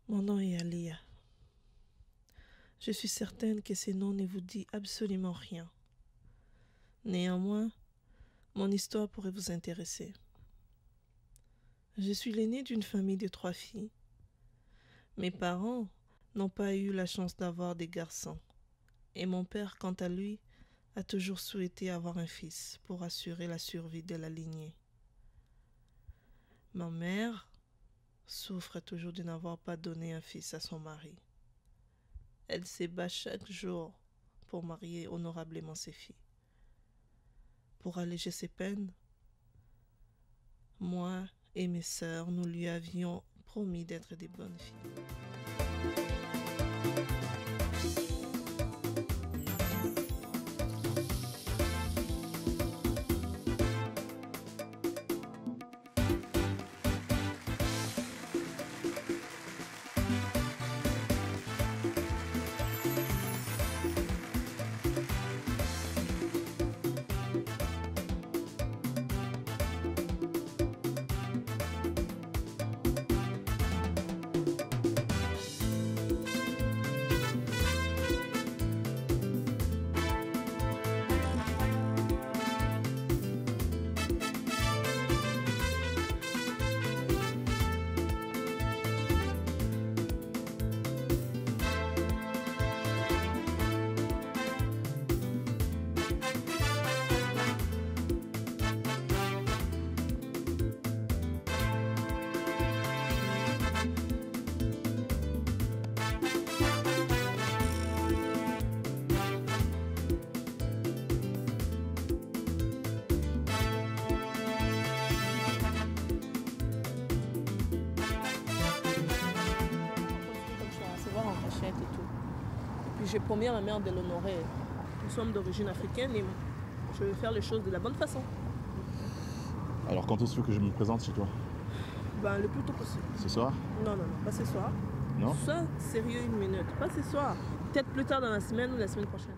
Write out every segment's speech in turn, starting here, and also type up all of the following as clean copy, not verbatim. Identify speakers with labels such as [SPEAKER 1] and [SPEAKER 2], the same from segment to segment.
[SPEAKER 1] Mon nom est Alia. Je suis certaine que ce nom ne vous dit absolument rien. Néanmoins, mon histoire pourrait vous intéresser. Je suis l'aînée d'une famille de 3 filles. Mes parents n'ont pas eu la chance d'avoir des garçons. Et mon père, quant à lui, a toujours souhaité avoir un fils pour assurer la survie de la lignée. Ma mère souffre toujours de n'avoir pas donné un fils à son mari. Elle se bat chaque jour pour marier honorablement ses filles. Pour alléger ses peines, moi et mes sœurs, nous lui avions promis d'être des bonnes filles. Et tout. Puis j'ai promis à ma mère de l'honorer. Nous sommes d'origine africaine et je vais faire les choses de la bonne façon.
[SPEAKER 2] Alors quand est-ce que tu veux que je me présente chez toi?
[SPEAKER 1] Ben, le plus tôt possible.
[SPEAKER 2] Ce soir?
[SPEAKER 1] Non, pas ce soir.
[SPEAKER 2] Non?
[SPEAKER 1] Sois sérieux une minute, pas ce soir. Peut-être plus tard dans la semaine ou la semaine prochaine.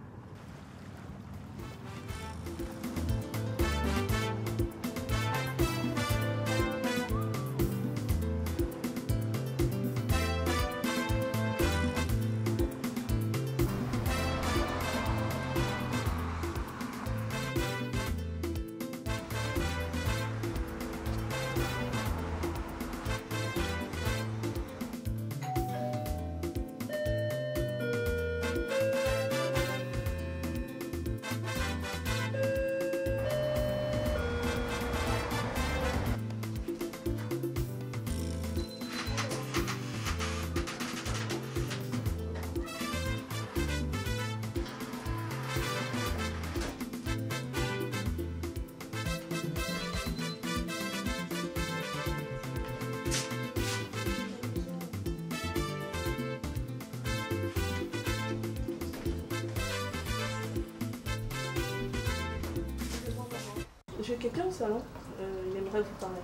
[SPEAKER 1] J'ai quelqu'un au salon, il aimerait vous parler.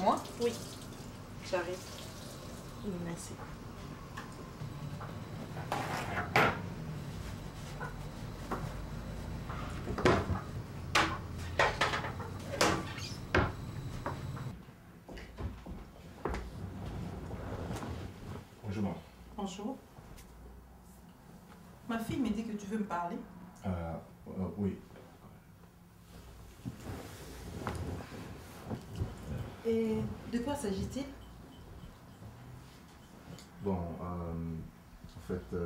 [SPEAKER 3] Moi?
[SPEAKER 1] Oui.
[SPEAKER 3] J'arrive.
[SPEAKER 1] Merci.
[SPEAKER 2] Bonjour.
[SPEAKER 3] Bonjour. Ma fille me dit que tu veux me parler.
[SPEAKER 2] Oui.
[SPEAKER 3] Et de quoi s'agit-il?
[SPEAKER 2] Bon, en fait,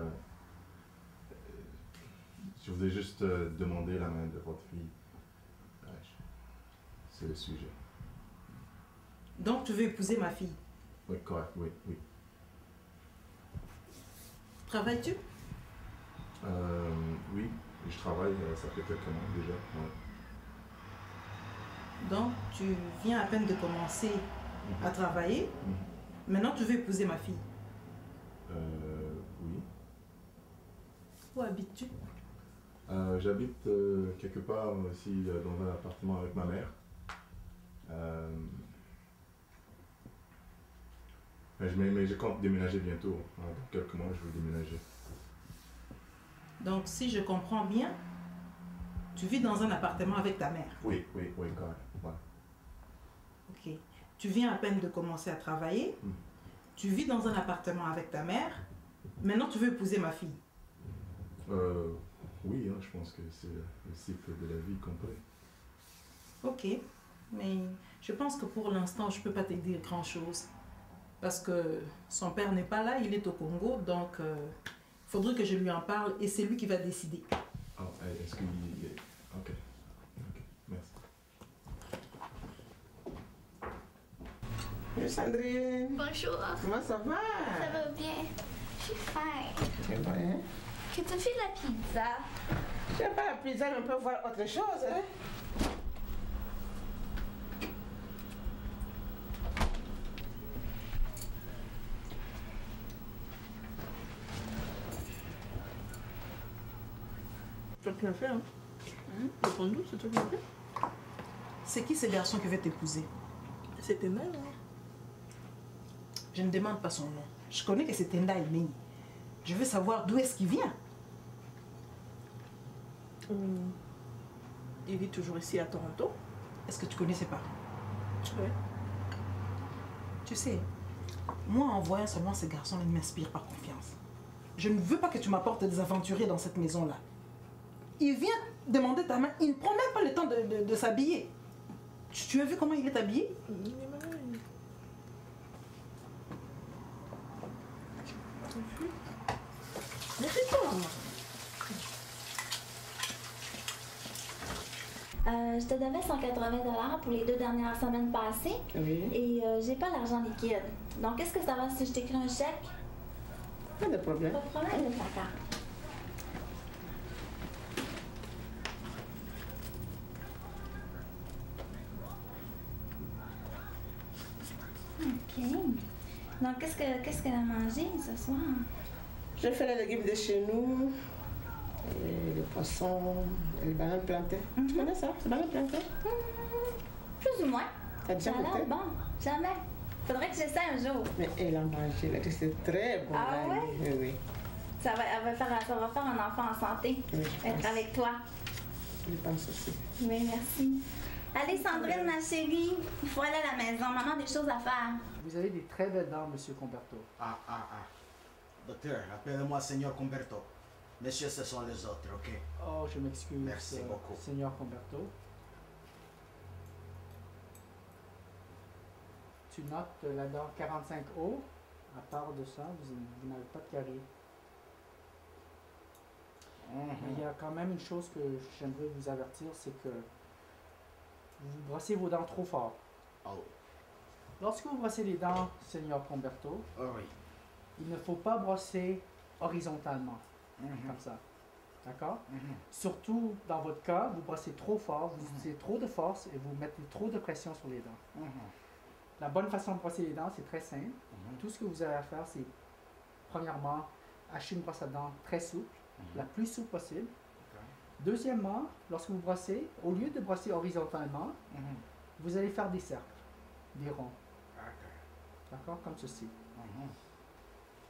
[SPEAKER 2] je voulais juste demander la main de votre fille. C'est le sujet.
[SPEAKER 3] Donc tu veux épouser ma fille?
[SPEAKER 2] Oui, correct, oui.
[SPEAKER 3] Travailles-tu?
[SPEAKER 2] Oui, je travaille, ça fait quelques mois déjà. Ouais.
[SPEAKER 3] Donc tu viens à peine de commencer à travailler. Maintenant tu veux épouser ma fille?
[SPEAKER 2] Oui.
[SPEAKER 3] Où habites-tu?
[SPEAKER 2] J'habite quelque part ici dans un appartement avec ma mère. Mais je compte déménager bientôt. Dans quelques mois, je vais déménager.
[SPEAKER 3] Donc si je comprends bien, tu vis dans un appartement avec ta mère?
[SPEAKER 2] Oui, correct. Ouais.
[SPEAKER 3] Ok. Tu viens à peine de commencer à travailler. Tu vis dans un appartement avec ta mère. Maintenant, tu veux épouser ma fille.
[SPEAKER 2] Oui, hein, je pense que c'est le cycle de la vie complet.
[SPEAKER 3] Ok, mais je pense que pour l'instant, je ne peux pas te dire grand-chose. Parce que son père n'est pas là, il est au Congo, donc il faudrait que je lui en parle et c'est lui qui va décider.
[SPEAKER 2] Oh, est-ce qu'il est... Ok. Ok, merci.
[SPEAKER 4] Bonjour Sandrine.
[SPEAKER 5] Bonjour.
[SPEAKER 4] Comment ça va?
[SPEAKER 5] Ça va bien? J'ai faim.
[SPEAKER 4] C'est vrai.
[SPEAKER 5] Que tu fais de la pizza?
[SPEAKER 4] Je n'ai pas la pizza, mais on peut voir autre chose. Hein?
[SPEAKER 1] C'est toi qui l'as fait, hein? Le fondue, c'est toi qui l'as fait?
[SPEAKER 3] C'est qui ce garçon qui veut t'épouser?
[SPEAKER 1] C'était mal, hein?
[SPEAKER 3] Je ne demande pas son nom. Je connais que c'est Tenda Imeni. Je veux savoir d'où est-ce qu'il vient.
[SPEAKER 1] Il vit toujours ici à Toronto.
[SPEAKER 3] Est-ce que tu connais ses parents?
[SPEAKER 1] Oui.
[SPEAKER 3] Tu sais, moi, en voyant seulement ce garçon, il ne m'inspire pas confiance. Je ne veux pas que tu m'apportes des aventuriers dans cette maison-là. Il vient demander ta main, il ne prend même pas le temps de s'habiller. Tu as vu comment il est habillé?
[SPEAKER 1] Il est malade. Mais c'est toi, moi.
[SPEAKER 5] Je te devais 180 $ pour les 2 dernières semaines passées.
[SPEAKER 4] Oui.
[SPEAKER 5] Et j'ai pas l'argent liquide. Donc, est-ce que ça va si je t'écris un chèque?
[SPEAKER 4] Pas de problème.
[SPEAKER 5] Pas de problème, d'accord. OK. Donc, qu'est-ce qu'elle a mangé ce soir?
[SPEAKER 4] Je fais les légumes de chez nous, et le poisson, et le banane plantain. Tu connais ça, le banane plantain?
[SPEAKER 5] Plus ou moins.
[SPEAKER 4] T'as déjà
[SPEAKER 5] Ça a l'air
[SPEAKER 4] goûté?
[SPEAKER 5] bon. Jamais. Faudrait que j'essaie un jour.
[SPEAKER 4] Mais elle a mangé, elle a dit c'est très bon.
[SPEAKER 5] Ah
[SPEAKER 4] là.
[SPEAKER 5] ouais?
[SPEAKER 4] Oui, oui.
[SPEAKER 5] Ça va faire un enfant en santé.
[SPEAKER 4] Oui, je
[SPEAKER 5] Être
[SPEAKER 4] pense.
[SPEAKER 5] avec toi.
[SPEAKER 4] Je pense aussi.
[SPEAKER 5] Oui, merci. Allez, Sandrine, ma chérie, il faut aller à la maison. Maman a des choses à faire.
[SPEAKER 6] Vous avez des très belles dents, Monsieur Comberto.
[SPEAKER 7] Ah. Docteur, appelez-moi Seigneur Comberto. Messieurs, ce sont les autres, ok?
[SPEAKER 6] Oh, je m'excuse,
[SPEAKER 7] Merci beaucoup.
[SPEAKER 6] Seigneur Comberto. Tu notes la dent 45 haut. À part de ça, vous n'avez pas de carie. Mais il y a quand même une chose que j'aimerais vous avertir, c'est que vous brossez vos dents trop fort.
[SPEAKER 7] Oh,
[SPEAKER 6] Lorsque vous brossez les dents, Seigneur Comberto,
[SPEAKER 7] oh oui.
[SPEAKER 6] il ne faut pas brosser horizontalement, comme ça. D'accord? Surtout dans votre cas, vous brossez trop fort, vous utilisez trop de force et vous mettez trop de pression sur les dents. La bonne façon de brosser les dents, c'est très simple. Tout ce que vous avez à faire, c'est premièrement, acheter une brosse à dents très souple, la plus souple possible. Deuxièmement, lorsque vous brossez, au lieu de brosser horizontalement, vous allez faire des cercles, des ronds. D'accord? Comme ceci.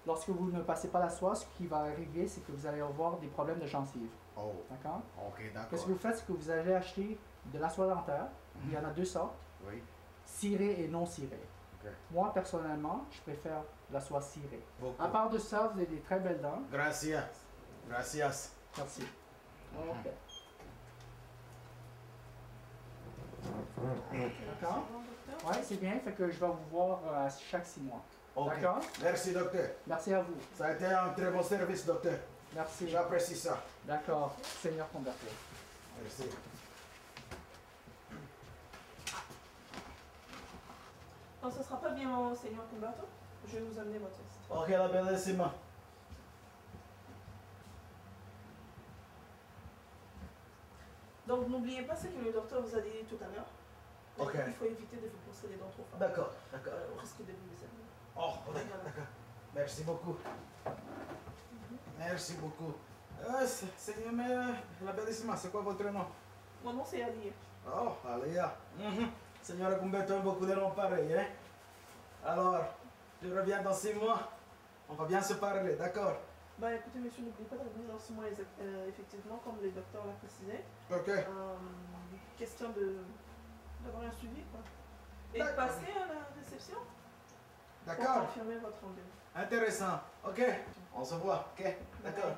[SPEAKER 6] Lorsque vous ne passez pas la soie, ce qui va arriver, c'est que vous allez avoir des problèmes de gencives.
[SPEAKER 7] Oh,
[SPEAKER 6] D'accord?
[SPEAKER 7] ok, d'accord.
[SPEAKER 6] Qu'est-ce que vous faites? C'est que vous allez acheter de la soie dentaire. Il y en a 2 sortes,
[SPEAKER 7] Oui,
[SPEAKER 6] cirée et non cirée.
[SPEAKER 7] ok.
[SPEAKER 6] Moi, personnellement, je préfère la soie cirée.
[SPEAKER 7] Beaucoup.
[SPEAKER 6] À part de ça, vous avez des très belles dents.
[SPEAKER 7] Gracias. Gracias.
[SPEAKER 6] Merci. Ok. D'accord? Oui, c'est bien. Fait que je vais vous voir à chaque 6 mois.
[SPEAKER 7] Ok.
[SPEAKER 6] D'accord?
[SPEAKER 7] Merci, docteur.
[SPEAKER 6] Merci à vous.
[SPEAKER 7] Ça a été un très bon service, docteur.
[SPEAKER 6] Merci.
[SPEAKER 7] J'apprécie ça.
[SPEAKER 6] D'accord. Seigneur Comberto.
[SPEAKER 7] Merci.
[SPEAKER 1] Non, ce ne sera pas bien, Seigneur Comberto. Je vais vous amener votre test.
[SPEAKER 7] Ok, la bellissima.
[SPEAKER 1] Donc, n'oubliez pas ce que le docteur vous a dit tout à l'heure.
[SPEAKER 7] Ok.
[SPEAKER 1] Il faut éviter de vous brosser les dents trop fort.
[SPEAKER 7] D'accord, d'accord.
[SPEAKER 1] Au risque de vous les abîmer.
[SPEAKER 7] Oh, d'accord. Merci beaucoup. Merci beaucoup. Seigneur, mais la bellissima, c'est quoi votre nom?
[SPEAKER 1] Mon nom, c'est Ali.
[SPEAKER 7] Oh, Alia. Seigneur Gumberto a beaucoup de noms pareils, hein? Alors, je reviens dans 6 mois. On va bien se parler, d'accord?
[SPEAKER 1] Bah écoutez, monsieur, n'oubliez pas de revenir dans 6 mois effectivement, comme le docteur l'a précisé.
[SPEAKER 7] Ok.
[SPEAKER 1] Question d'avoir un suivi, quoi. Et de
[SPEAKER 7] D'accord.
[SPEAKER 1] passer à la réception. Pour
[SPEAKER 7] D'accord.
[SPEAKER 1] confirmer votre rendez-vous.
[SPEAKER 7] Intéressant. Ok. On se voit. Ok. D'accord.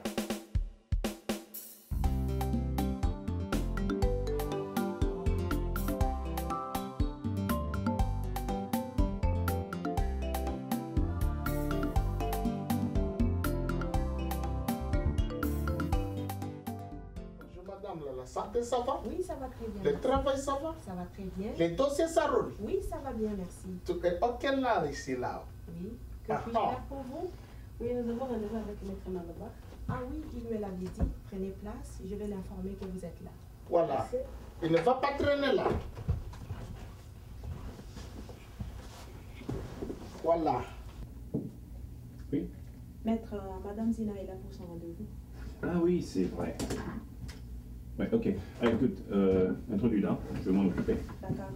[SPEAKER 8] Bonjour madame, la santé ça va?
[SPEAKER 9] Oui, ça va très bien.
[SPEAKER 8] Le
[SPEAKER 9] merci.
[SPEAKER 8] travail ça va?
[SPEAKER 9] Ça va très bien.
[SPEAKER 8] Les dossiers ça roule?
[SPEAKER 9] Oui, ça va bien, merci.
[SPEAKER 8] Tu es auquel là ici là?
[SPEAKER 9] Oui. Que puis-je
[SPEAKER 8] Ah, ah.
[SPEAKER 9] faire pour vous?
[SPEAKER 5] Oui, nous avons rendez-vous avec Maître Maloba.
[SPEAKER 9] Ah oui, il me l'avait dit. Prenez place, je vais l'informer que vous êtes là.
[SPEAKER 8] Voilà. Il ne va pas traîner là. Voilà.
[SPEAKER 10] Oui.
[SPEAKER 9] Maître, Madame Zina est là pour son rendez-vous.
[SPEAKER 10] Ah oui, c'est vrai. Ouais, ok. Ah, écoute, introduis-la, je vais m'en occuper.
[SPEAKER 9] D'accord.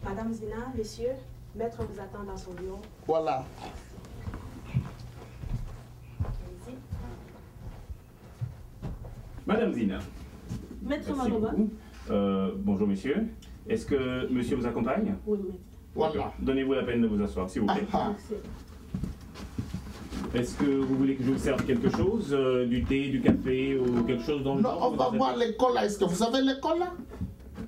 [SPEAKER 9] Madame Zina, messieurs, Maître vous attend dans son bureau.
[SPEAKER 8] Voilà.
[SPEAKER 9] Allez-y.
[SPEAKER 10] Madame Zina.
[SPEAKER 5] Maître
[SPEAKER 10] Merci
[SPEAKER 5] Maloba.
[SPEAKER 10] beaucoup. Bonjour monsieur. Est-ce que monsieur vous accompagne?
[SPEAKER 5] Oui, maître.
[SPEAKER 8] Voilà.
[SPEAKER 10] Donnez-vous la peine de vous asseoir, s'il vous plaît.
[SPEAKER 8] Ah,
[SPEAKER 5] Merci.
[SPEAKER 10] Est-ce que vous voulez que je vous serve quelque chose? Du thé, du café ou quelque chose dans le
[SPEAKER 8] non,
[SPEAKER 10] genre?
[SPEAKER 8] on va voir les colas. Est-ce que vous avez les colas?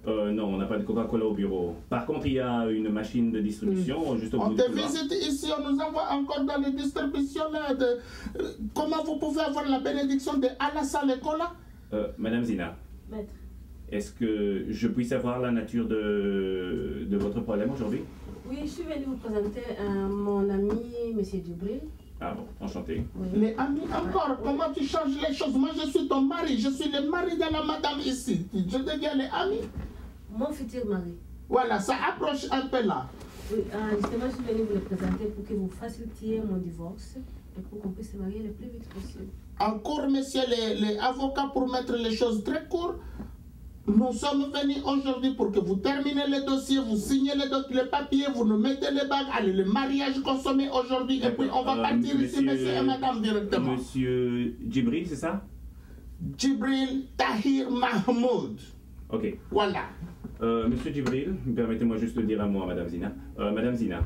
[SPEAKER 10] Non, on n'a pas de Coca-Cola au bureau. Par contre, il y a une machine de distribution juste au
[SPEAKER 8] On
[SPEAKER 10] bout
[SPEAKER 8] te
[SPEAKER 10] du couloir.
[SPEAKER 8] visite ici, on nous envoie encore dans les distributions là. Comment vous pouvez avoir la bénédiction de Allah sans les colas?
[SPEAKER 10] Madame Zina,
[SPEAKER 5] Maître.
[SPEAKER 10] est-ce que je puis savoir la nature de votre problème aujourd'hui?
[SPEAKER 5] Oui, je suis venue vous présenter mon ami, M. Dubril.
[SPEAKER 10] Ah bon, enchanté.
[SPEAKER 5] Oui.
[SPEAKER 8] Les amis, encore, comment tu changes les choses? Moi, je suis ton mari, je suis le mari de la madame ici. Je deviens les amis.
[SPEAKER 5] Mon futur mari.
[SPEAKER 8] Voilà, ça approche un peu là.
[SPEAKER 5] Oui, justement, je suis venue vous le présenter pour que vous facilitiez mon divorce et pour qu'on puisse se marier le plus vite possible.
[SPEAKER 8] En cours, messieurs les avocats, pour mettre les choses très courtes, nous sommes venus aujourd'hui pour que vous terminez le dossier, vous signez les papiers, vous nous mettez les bagues, allez, le mariage consommé aujourd'hui, et puis on va partir ici, monsieur et madame, directement.
[SPEAKER 10] Monsieur Djibril, c'est ça?
[SPEAKER 8] Djibril Tahir Mahmoud.
[SPEAKER 10] Ok.
[SPEAKER 8] Voilà.
[SPEAKER 10] Monsieur Djibril, permettez-moi juste de dire un mot à Madame Zina. Madame Zina,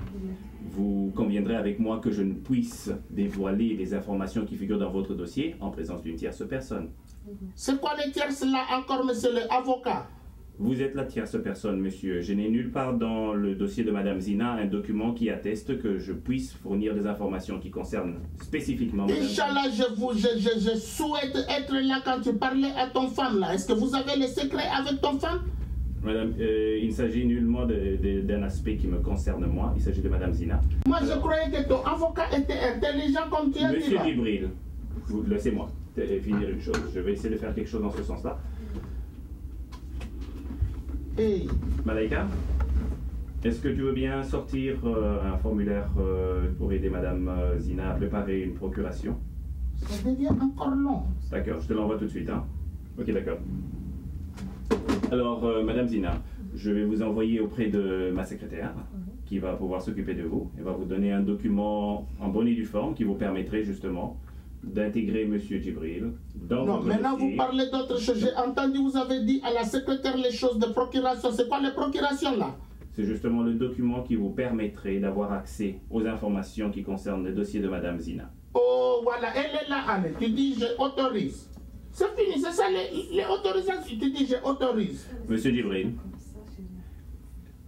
[SPEAKER 10] vous conviendrez avec moi que je ne puisse dévoiler les informations qui figurent dans votre dossier en présence d'une tierce personne.
[SPEAKER 8] C'est quoi les tierces là encore, monsieur l'avocat?
[SPEAKER 10] Vous êtes la tierce personne, monsieur. Je n'ai nulle part dans le dossier de Madame Zina un document qui atteste que je puisse fournir des informations qui concernent spécifiquement Madame Zina.
[SPEAKER 8] Inch'Allah, je souhaite être là quand tu parlais à ton femme là. Est-ce que vous avez les secrets avec ton femme?
[SPEAKER 10] Madame, il ne s'agit nullement d'un aspect qui me concerne moi. Il s'agit de Madame Zina.
[SPEAKER 8] Moi, je croyais que ton avocat était intelligent comme tu as dit
[SPEAKER 10] Monsieur
[SPEAKER 8] là.
[SPEAKER 10] Djibril, laissez-moi finir une chose. Je vais essayer de faire quelque chose dans ce sens-là.
[SPEAKER 8] Hey.
[SPEAKER 10] Malaïka, est-ce que tu veux bien sortir un formulaire pour aider Madame Zina à préparer une procuration?
[SPEAKER 8] Ça devient encore long.
[SPEAKER 10] D'accord, je te l'envoie tout de suite. Hein? Ok, d'accord. Alors, Madame Zina, je vais vous envoyer auprès de ma secrétaire qui va pouvoir s'occuper de vous et va vous donner un document en bonne et due forme qui vous permettrait justement d'intégrer Monsieur Djibril dans
[SPEAKER 8] Non,
[SPEAKER 10] votre
[SPEAKER 8] maintenant
[SPEAKER 10] dossier.
[SPEAKER 8] vous parlez d'autre chose. J'ai entendu, vous avez dit à la secrétaire les choses de procuration. C'est quoi les procurations là?
[SPEAKER 10] C'est justement le document qui vous permettrait d'avoir accès aux informations qui concernent le dossier de Madame Zina.
[SPEAKER 8] Oh, voilà, elle est là, allez. Tu dis j'autorise. C'est fini, c'est ça les autorisations. Tu dis j'autorise.
[SPEAKER 10] Monsieur Djibril,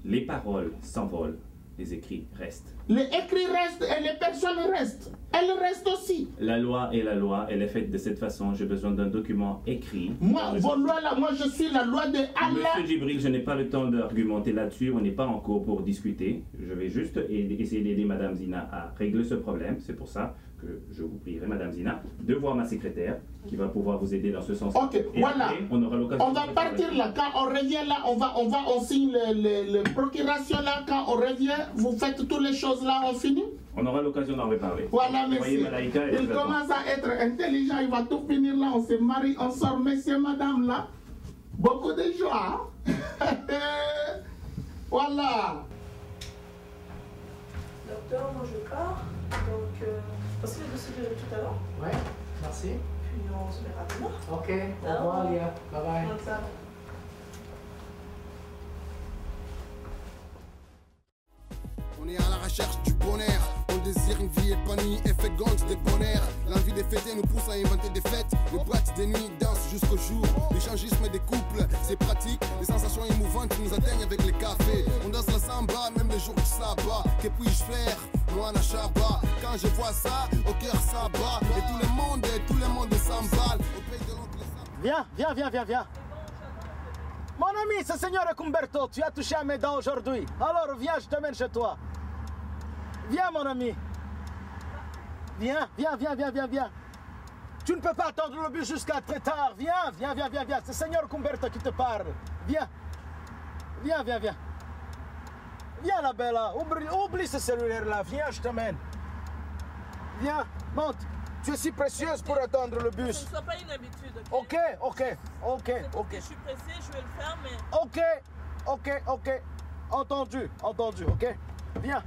[SPEAKER 10] les paroles s'envolent, les écrits restent.
[SPEAKER 8] Les écrits restent et les personnes restent. Elles restent aussi.
[SPEAKER 10] La loi est la loi, elle est faite de cette façon. J'ai besoin d'un document écrit.
[SPEAKER 8] Moi, vos lois là, moi je suis la loi de Allah.
[SPEAKER 10] Monsieur Djibril, je n'ai pas le temps d'argumenter là-dessus, on n'est pas en cours pour discuter. Je vais juste essayer d'aider Madame Zina à régler ce problème. C'est pour ça que je vous prierai, Madame Zina, de voir ma secrétaire qui va pouvoir vous aider dans ce sens.
[SPEAKER 8] Ok,
[SPEAKER 10] Et
[SPEAKER 8] voilà.
[SPEAKER 10] après, on aura l'occasion
[SPEAKER 8] On va
[SPEAKER 10] de
[SPEAKER 8] partir là. Quand on revient là, on signe les procurations là. Quand on revient, vous faites toutes les choses là, on finit.
[SPEAKER 10] On aura l'occasion d'en reparler.
[SPEAKER 8] Voilà,
[SPEAKER 10] Voyez
[SPEAKER 8] merci.
[SPEAKER 10] Malaïka et
[SPEAKER 8] Il
[SPEAKER 10] Zlatan.
[SPEAKER 8] commence à être intelligent, il va tout finir là. On se marie, on sort, messieurs, madame là. Beaucoup de joie. Voilà.
[SPEAKER 1] Docteur, moi je pars. Donc, passez le dossier de tout à l'heure.
[SPEAKER 6] Ouais, merci.
[SPEAKER 1] Puis on se verra demain.
[SPEAKER 6] Ok, au revoir, Lia. Bye bye.
[SPEAKER 1] Comme ça.
[SPEAKER 8] On
[SPEAKER 11] recherche du bonheur. On désire une vie épanouie et féconde de bonheur. L'envie de fêter nous pousse à inventer des fêtes. Les boîtes, des nuits, dansent jusqu'au jour. L'échangisme des couples, c'est pratique. Les sensations émouvantes nous atteignent avec les cafés. On danse la samba, même les jours du sabbat. Que puis-je faire? Moi, na Shabba. Quand je vois ça, au cœur ça bat. Et tout le monde s'emballe. Au pays de l'oncle.
[SPEAKER 7] Viens, viens, viens, viens, viens. Mon ami, ce Signor Cumberto, tu as touché à mes dents aujourd'hui. Alors viens, je t'emmène chez toi. Viens, mon ami. Viens, viens, viens, viens, viens, viens. Tu ne peux pas attendre le bus jusqu'à très tard. Viens, viens, viens, viens, viens. C'est Signor Cumberto qui te parle. Viens. Viens, viens, viens. Viens, la bella. Oublie ce cellulaire-là. Viens, je t'emmène. Viens, monte. Tu es si précieuse pour attendre le bus.
[SPEAKER 1] Ce ne soit pas une habitude.
[SPEAKER 7] Ok, ok, ok, ok.
[SPEAKER 1] Je suis pressée, je vais le faire, mais...
[SPEAKER 7] Ok, ok, ok. Entendu, entendu, ok. Viens.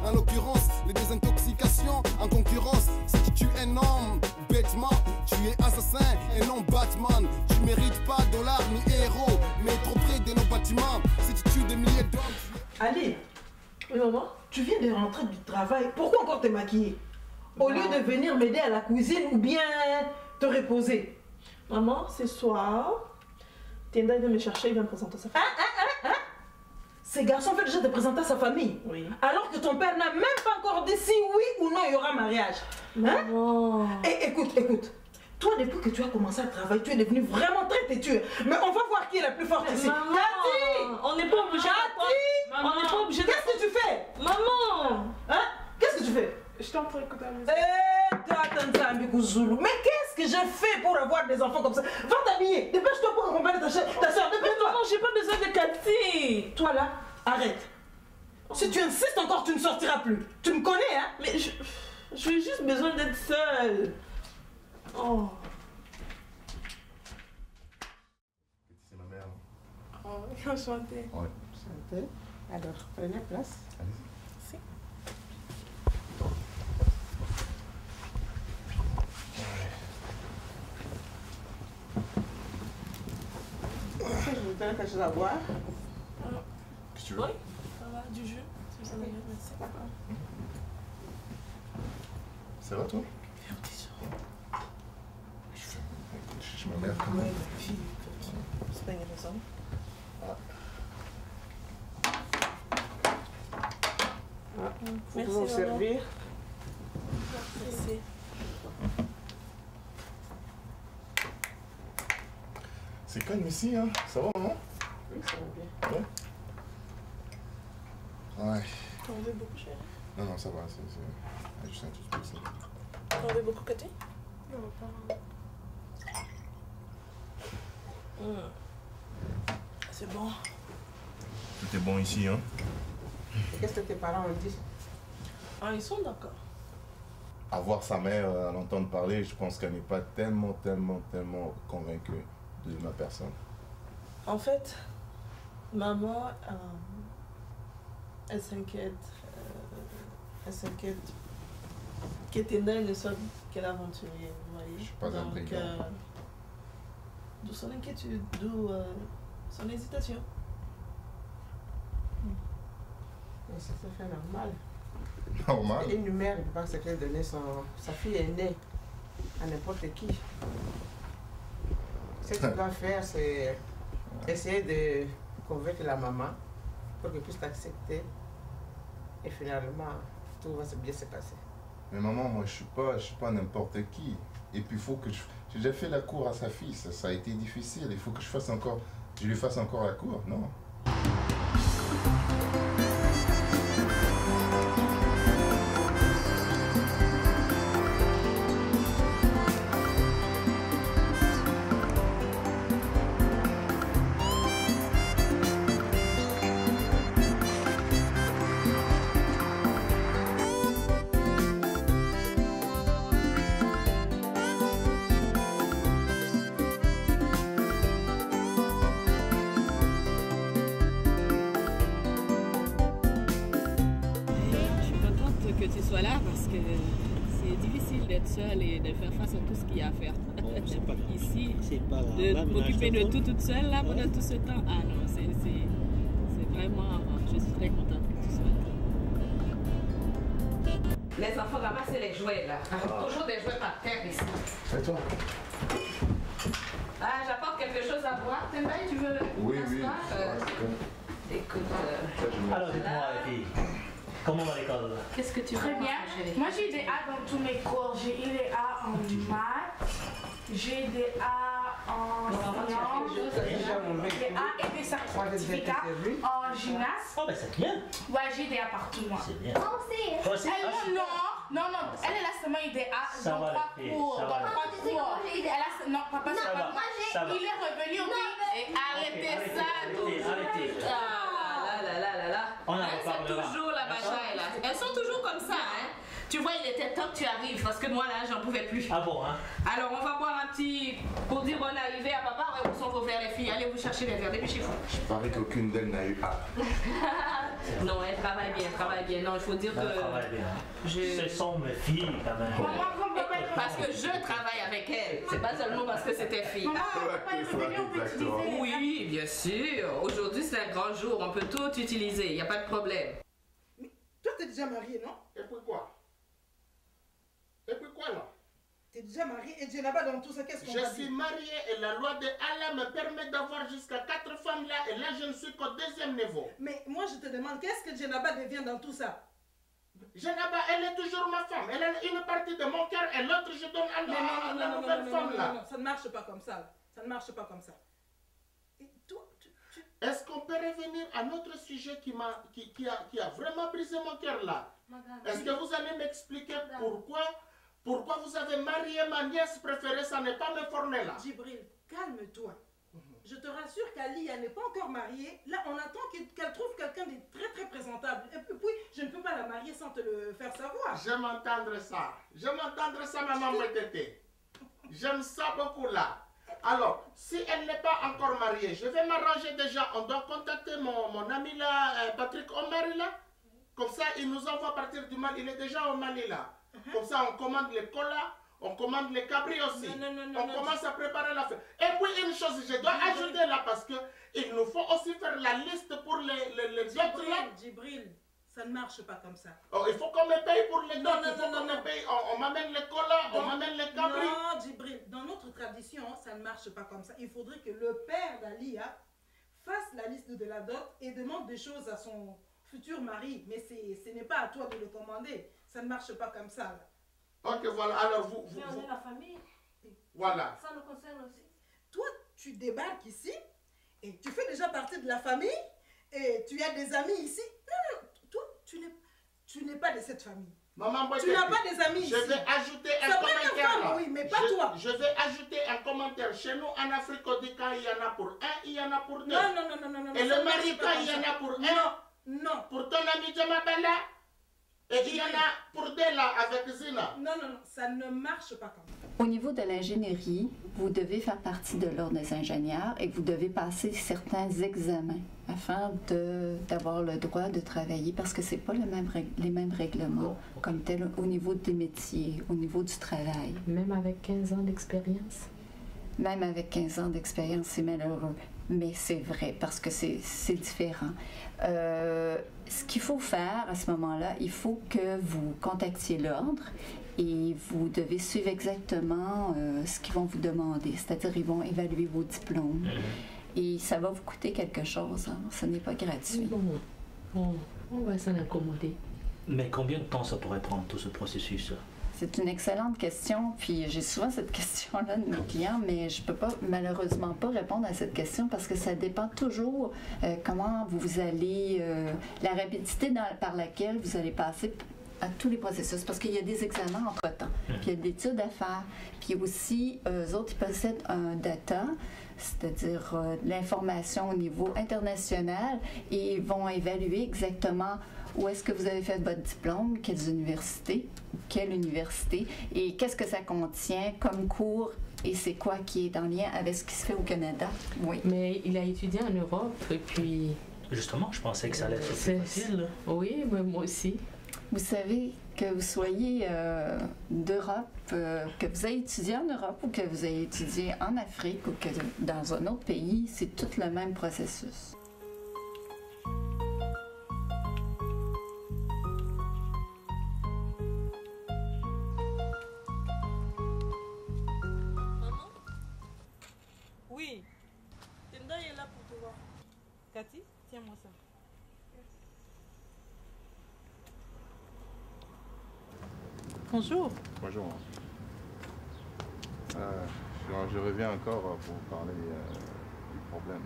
[SPEAKER 11] En l'occurrence, les désintoxications en concurrence. Si tu tues un homme bêtement, tu es assassin et non Batman. Tu mérites pas dollars ni héros, mais trop près de nos bâtiments. Si tu tues des milliers d'hommes.
[SPEAKER 3] Ali,
[SPEAKER 1] oui, maman.
[SPEAKER 3] Tu viens de rentrer du travail. Pourquoi encore te maquiller? Au lieu de venir m'aider à la cuisine ou bien te reposer.
[SPEAKER 1] Maman, ce soir, Tenda vient me chercher, il vient me présenter sa famille.
[SPEAKER 3] Ces garçons veulent déjà te présenter à sa famille.
[SPEAKER 1] Oui.
[SPEAKER 3] Alors que ton père n'a même pas encore dit si oui ou non il y aura mariage.
[SPEAKER 1] Maman.
[SPEAKER 3] Et écoute, écoute. Toi, depuis que tu as commencé à travailler, tu es devenue vraiment très têtue. Mais on va voir qui est la plus forte ici.
[SPEAKER 1] Maman,
[SPEAKER 3] Cathy!
[SPEAKER 1] on n'est pas obligé
[SPEAKER 3] Cathy!
[SPEAKER 1] On n'est pas obligé de...
[SPEAKER 3] Qu'est-ce que tu fais?
[SPEAKER 1] Maman!
[SPEAKER 3] Hein? Qu'est-ce que tu fais?
[SPEAKER 1] Je t'en prie, écoute la musique.
[SPEAKER 3] Mais qu'est-ce que j'ai fait pour avoir des enfants comme ça? Va t'habiller. Dépêche-toi pour accompagner ta soeur. Dépêche-toi.
[SPEAKER 1] Non, j'ai pas besoin de Cathy.
[SPEAKER 3] Toi là, arrête. Si tu insistes encore, tu ne sortiras plus. Tu me connais, hein?
[SPEAKER 1] Mais j'ai juste besoin d'être seule. Oh.
[SPEAKER 2] C'est ma mère.
[SPEAKER 1] Oh, enchantée.
[SPEAKER 2] Ouais.
[SPEAKER 4] Enchantée. Alors, prenez place.
[SPEAKER 2] Allez-y.
[SPEAKER 4] Je vous donne quelque chose à boire.
[SPEAKER 2] Qu'est-ce que tu veux?
[SPEAKER 1] Oui, ça va, du jus. Si ça va bien, merci.
[SPEAKER 2] Ça va, toi? Je ma mère quand même.
[SPEAKER 1] C'est pas une raison.
[SPEAKER 4] Vous pouvez vous servir.
[SPEAKER 1] Merci.
[SPEAKER 2] C'est calme ici, hein? Ça va, maman?
[SPEAKER 4] Oui, ça va bien.
[SPEAKER 2] Ouais? Ouais.
[SPEAKER 1] T'en veux beaucoup, chérie?
[SPEAKER 2] Non, non, ça va, c'est juste un tout petit peu ça.
[SPEAKER 1] T'en veux beaucoup, Cathy?
[SPEAKER 5] Non, pas.
[SPEAKER 1] C'est bon.
[SPEAKER 2] Tout est bon ici, hein?
[SPEAKER 4] Et qu'est-ce que tes parents ont dit?
[SPEAKER 1] Ah, ils sont d'accord.
[SPEAKER 2] À voir sa mère, à l'entendre parler, je pense qu'elle n'est pas tellement convaincue de ma personne.
[SPEAKER 1] En fait, maman, elle s'inquiète. Elle s'inquiète que Tenda ne soit qu'un aventurier, vous voyez.
[SPEAKER 2] Je suis pas un brigand.
[SPEAKER 1] D'où son inquiétude, d'où son hésitation.
[SPEAKER 4] Mais c'est tout à fait normal.
[SPEAKER 2] Normal?
[SPEAKER 4] Une mère ne peut pas se donner sa fille aînée à n'importe qui. Ce que tu dois faire, c'est essayer de convaincre la maman pour qu'elle puisse t'accepter. Et finalement, tout va bien se passer.
[SPEAKER 2] Mais maman, moi je suis pas n'importe qui. Et puis il faut que j'ai déjà fait la cour à sa fille, ça a été difficile. Il faut que je lui fasse encore la cour, non?
[SPEAKER 12] Que tu sois là parce que c'est difficile d'être seule et de faire face à tout ce qu'il y a à faire. Ici, de m'occuper de tout toute seule là pendant tout ce temps. Ah non, c'est vraiment, je suis très contente que tu sois là. Les enfants ramassent les jouets là. Toujours des jouets par terre ici.
[SPEAKER 2] Et toi?
[SPEAKER 12] Ah, j'apporte quelque chose à boire. Tembaï, tu veux?
[SPEAKER 2] Oui.
[SPEAKER 12] Écoute.
[SPEAKER 13] Alors, dites-moi, les filles, comment va l'école?
[SPEAKER 12] Qu'est-ce que tu veux?
[SPEAKER 14] Très bien. Moi, j'ai des A dans tous mes cours. J'ai eu des A en maths, j'ai des A en sciences, des A et des certificats en gymnase.
[SPEAKER 13] Oh, ben c'est bien.
[SPEAKER 14] Ouais, j'ai des A partout, moi.
[SPEAKER 13] C'est bien.
[SPEAKER 14] Toi aussi? Non, elle a seulement eu des A dans 3 cours. Non, papa, c'est pas moi. Il est revenu au pays. Arrêtez ça,
[SPEAKER 13] Arrêtez.
[SPEAKER 12] Là. Elles sont toujours la bataille là. Elles sont toujours comme ça, hein. Tu vois, il était temps que tu arrives parce que moi là, j'en pouvais plus.
[SPEAKER 13] Ah bon, hein?
[SPEAKER 12] Alors, on va boire un petit pour dire bonne arrivée à papa. Ouais, où sont vos verres, les filles? Allez vous chercher les verres, dépêchez-vous.
[SPEAKER 2] Je parie qu'aucune d'elles n'a eu A.
[SPEAKER 12] Non, elle travaille bien. Non, il faut dire que.
[SPEAKER 13] Elle travaille bien. Ce sont mes filles, quand même.
[SPEAKER 12] Parce que je travaille avec elle. C'est pas seulement parce que c'était fille. Oui, bien sûr. Aujourd'hui, c'est un grand jour. On peut tout utiliser. Il n'y a pas de problème.
[SPEAKER 3] Mais toi, t'es déjà marié, non?
[SPEAKER 8] Et pourquoi? Et pourquoi là?
[SPEAKER 3] T'es déjà marié et Djenaba dans tout ça, qu'est-ce qu'on va dire?
[SPEAKER 8] Je suis marié et la loi de Allah me permet d'avoir jusqu'à 4 femmes là et là je ne suis qu'au 2e niveau.
[SPEAKER 3] Mais moi je te demande, qu'est-ce que Djenaba devient dans tout ça?
[SPEAKER 8] Djenaba, elle est toujours ma femme. Elle a une partie de mon cœur et l'autre je donne à la nouvelle femme là.
[SPEAKER 3] Non, ça ne marche pas comme ça. Ça ne marche pas comme ça. Et toi,
[SPEAKER 8] Est-ce qu'on peut revenir à notre sujet qui a vraiment brisé mon cœur là? Est-ce que vous allez m'expliquer pourquoi vous avez marié ma nièce préférée? Ça n'est pas me former là.
[SPEAKER 3] Djibril, calme-toi. Je te rassure qu'Alia n'est pas encore mariée. Là, on attend qu'elle trouve quelqu'un de très très présentable. Et puis, je ne peux pas la marier sans te le faire savoir.
[SPEAKER 8] J'aime entendre ça. J'aime entendre ça, maman Mouetete. J'aime ça beaucoup là. Alors, si elle n'est pas encore mariée, je vais m'arranger déjà. On doit contacter mon ami là, Patrick Omar là. Comme ça, il nous envoie partir du Mali. Il est déjà au Mali là. Comme ça, on commande les colas, on commande les cabris aussi. On commence à préparer la fête. Et puis une chose, je dois ajouter là parce que il nous faut aussi faire la liste pour les autres là.
[SPEAKER 3] Djibril, ça ne marche pas comme ça.
[SPEAKER 8] Oh, il faut qu'on me paye pour les autres. Il faut qu'on me paye. On m'amène les colas, on m'amène les cabris.
[SPEAKER 3] Non, Djibril, dans notre tradition, ça ne marche pas comme ça. Il faudrait que le père d'Alia fasse la liste de la dot et demande des choses à son futur mari. Mais ce n'est pas à toi de le commander. Ça ne marche pas comme ça. Là.
[SPEAKER 8] Ok, voilà. Alors,
[SPEAKER 5] Mais on est la famille.
[SPEAKER 8] Voilà.
[SPEAKER 5] Ça nous concerne aussi.
[SPEAKER 3] Toi, tu débarques ici et tu fais déjà partie de la famille et tu as des amis ici. Non, toi, tu n'es pas de cette famille.
[SPEAKER 8] Maman,
[SPEAKER 3] tu n'as pas des amis ici.
[SPEAKER 8] Je vais ajouter un commentaire là.
[SPEAKER 3] Oui, mais pas toi.
[SPEAKER 8] Je vais ajouter un commentaire. Chez nous, en Afrique, on dit quand il y en a pour un, il y en a pour deux.
[SPEAKER 3] Non.
[SPEAKER 8] Et le mari, quand il y en a pour un.
[SPEAKER 3] Non.
[SPEAKER 8] Pour ton ami Djamabala. Et il y en a pour deux là avec Zina.
[SPEAKER 3] Non, ça ne marche pas comme ça.
[SPEAKER 15] Au niveau de l'ingénierie, vous devez faire partie de l'ordre des ingénieurs et vous devez passer certains examens afin d'avoir le droit de travailler parce que ce n'est pas les mêmes règlements comme tel au niveau des métiers, au niveau du travail.
[SPEAKER 12] Même avec 15 ans d'expérience?
[SPEAKER 15] Même avec 15 ans d'expérience, c'est malheureux. Mais c'est vrai parce que c'est différent. Ce qu'il faut faire à ce moment-là, il faut que vous contactiez l'ordre et vous devez suivre exactement ce qu'ils vont vous demander. C'est-à-dire, ils vont évaluer vos diplômes et ça va vous coûter quelque chose. Hein. Ce n'est pas gratuit.
[SPEAKER 12] On va s'en accommoder.
[SPEAKER 13] Mais combien de temps ça pourrait prendre tout ce processus?
[SPEAKER 15] C'est une excellente question, puis j'ai souvent cette question-là de mes clients, mais je ne peux malheureusement pas répondre à cette question parce que ça dépend toujours comment vous allez, la rapidité par laquelle vous allez passer à tous les processus, parce qu'il y a des examens entre-temps, puis il y a des études à faire, puis aussi, eux autres, ils possèdent un data, c'est-à-dire l'information au niveau international, et ils vont évaluer exactement où est-ce que vous avez fait votre diplôme, quelle université, et qu'est-ce que ça contient comme cours, et c'est quoi qui est en lien avec ce qui se fait au Canada. Oui.
[SPEAKER 12] Mais il a étudié en Europe, et puis...
[SPEAKER 13] Justement, je pensais que ça allait être plus facile.
[SPEAKER 12] Oui, mais moi aussi.
[SPEAKER 15] Vous savez, que vous soyez d'Europe, que vous ayez étudié en Europe ou que vous ayez étudié en Afrique ou que dans un autre pays, c'est tout le même processus.
[SPEAKER 3] Bonjour.
[SPEAKER 2] Bonjour. Je reviens encore pour parler du problème.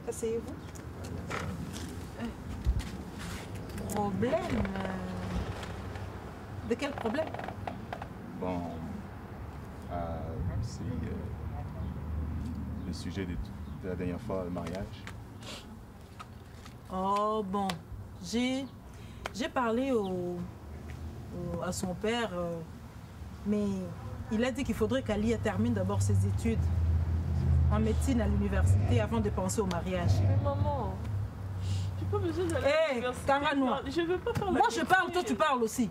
[SPEAKER 3] Asseyez-vous. Problème De quel problème?
[SPEAKER 2] Bon, c'est le sujet de la dernière fois, le mariage.
[SPEAKER 3] Oh bon, j'ai parlé à son père, mais il a dit qu'il faudrait qu'Alia termine d'abord ses études en médecine à l'université avant de penser au mariage.
[SPEAKER 1] Mais maman, j'ai pas besoin d'aller à l'université. Je veux pas faire la
[SPEAKER 3] Moi je parle, toi tu parles aussi.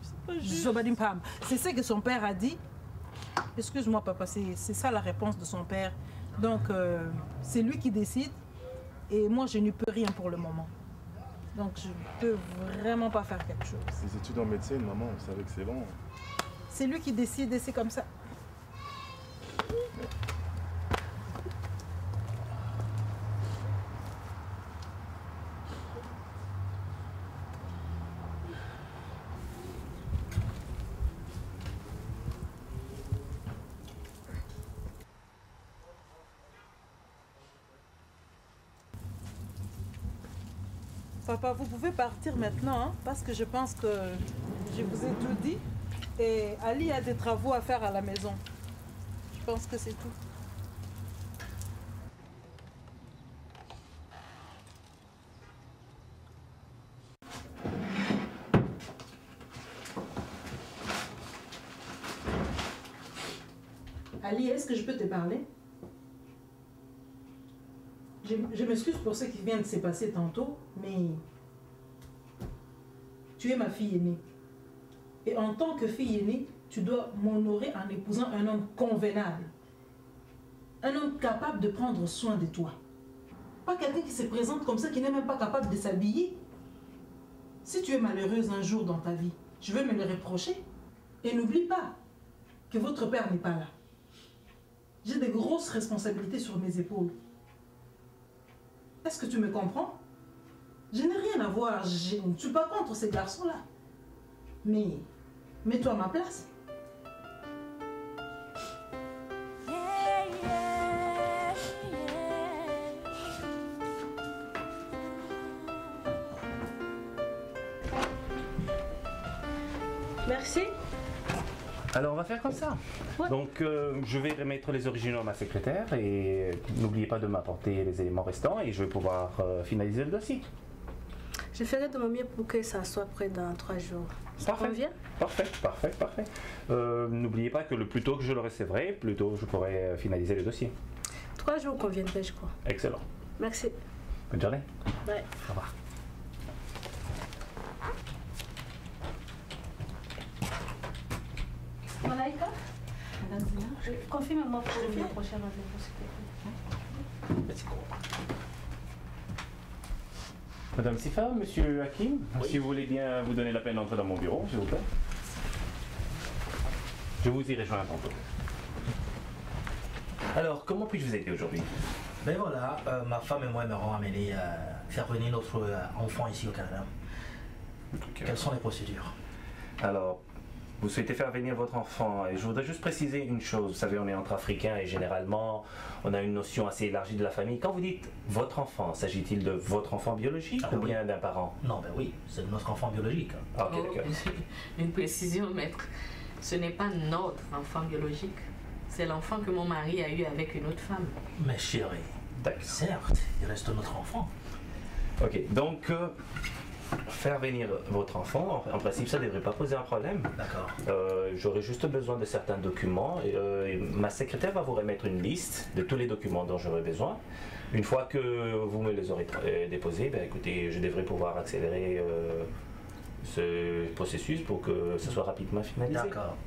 [SPEAKER 1] C'est pas juste.
[SPEAKER 3] Zobadim Pam. C'est ce que son père a dit. Excuse-moi papa, c'est ça la réponse de son père. Donc c'est lui qui décide et moi je n'y peux rien pour le moment. Donc je peux vraiment pas faire quelque chose.
[SPEAKER 2] Ces études en médecine, maman, vous savez que c'est bon.
[SPEAKER 3] C'est lui qui décide et c'est comme ça. Papa, vous pouvez partir maintenant, hein, parce que je pense que je vous ai tout dit. Et Ali a des travaux à faire à la maison. Je pense que c'est tout. Ali, est-ce que je peux te parler? Je m'excuse pour ce qui vient de se passer tantôt, mais tu es ma fille aînée. Et en tant que fille aînée, tu dois m'honorer en épousant un homme convenable. Un homme capable de prendre soin de toi. Pas quelqu'un qui se présente comme ça, qui n'est même pas capable de s'habiller. Si tu es malheureuse un jour dans ta vie, je vais me le reprocher. Et n'oublie pas que votre père n'est pas là. J'ai de grosses responsabilités sur mes épaules. Est-ce que tu me comprends? Je n'ai rien à voir, je ne suis pas contre ces garçons-là. Mais mets-toi à ma place.
[SPEAKER 5] Merci.
[SPEAKER 10] Alors on va faire comme ça. Ouais. Donc je vais remettre les originaux à ma secrétaire et n'oubliez pas de m'apporter les éléments restants et je vais pouvoir finaliser le dossier.
[SPEAKER 5] Je ferai de mon mieux pour que ça soit prêt dans 3 jours. Ça convient?
[SPEAKER 10] Parfait. N'oubliez pas que le plus tôt que je le recevrai, plus tôt je pourrai finaliser le dossier.
[SPEAKER 5] 3 jours conviendrait, je crois.
[SPEAKER 10] Excellent.
[SPEAKER 5] Merci.
[SPEAKER 10] Bonne journée.
[SPEAKER 5] Bye.
[SPEAKER 10] Au revoir.
[SPEAKER 5] Malaika, confirme-moi pour le prochain rendez-vous, s'il te plaît.
[SPEAKER 10] Madame Sifa, Monsieur Hakim, oui. Si vous voulez bien vous donner la peine d'entrer dans mon bureau, s'il vous plaît. Je vous y rejoins tantôt. Alors, comment puis-je vous aider aujourd'hui?
[SPEAKER 13] Ben voilà, ma femme et moi m'aurons amené faire venir notre enfant ici au Canada. Okay. Quelles sont les procédures?
[SPEAKER 10] Alors, vous souhaitez faire venir votre enfant et je voudrais juste préciser une chose. Vous savez, on est entre Africains et généralement, on a une notion assez élargie de la famille. Quand vous dites votre enfant, s'agit-il de votre enfant biologique ou bien d'un parent?
[SPEAKER 13] Non, ben oui, c'est notre enfant biologique.
[SPEAKER 10] Ah, ok, d'accord.
[SPEAKER 12] Une précision, maître. Ce n'est pas notre enfant biologique. C'est l'enfant que mon mari a eu avec une autre femme.
[SPEAKER 13] Mais chérie, certes, il reste notre enfant.
[SPEAKER 10] Ok, donc... faire venir votre enfant, en principe ça ne devrait pas poser un problème.
[SPEAKER 13] D'accord.
[SPEAKER 10] J'aurai juste besoin de certains documents. Ma secrétaire va vous remettre une liste de tous les documents dont j'aurai besoin. Une fois que vous me les aurez déposés, ben, écoutez, je devrais pouvoir accélérer ce processus pour que ce soit rapidement finalisé.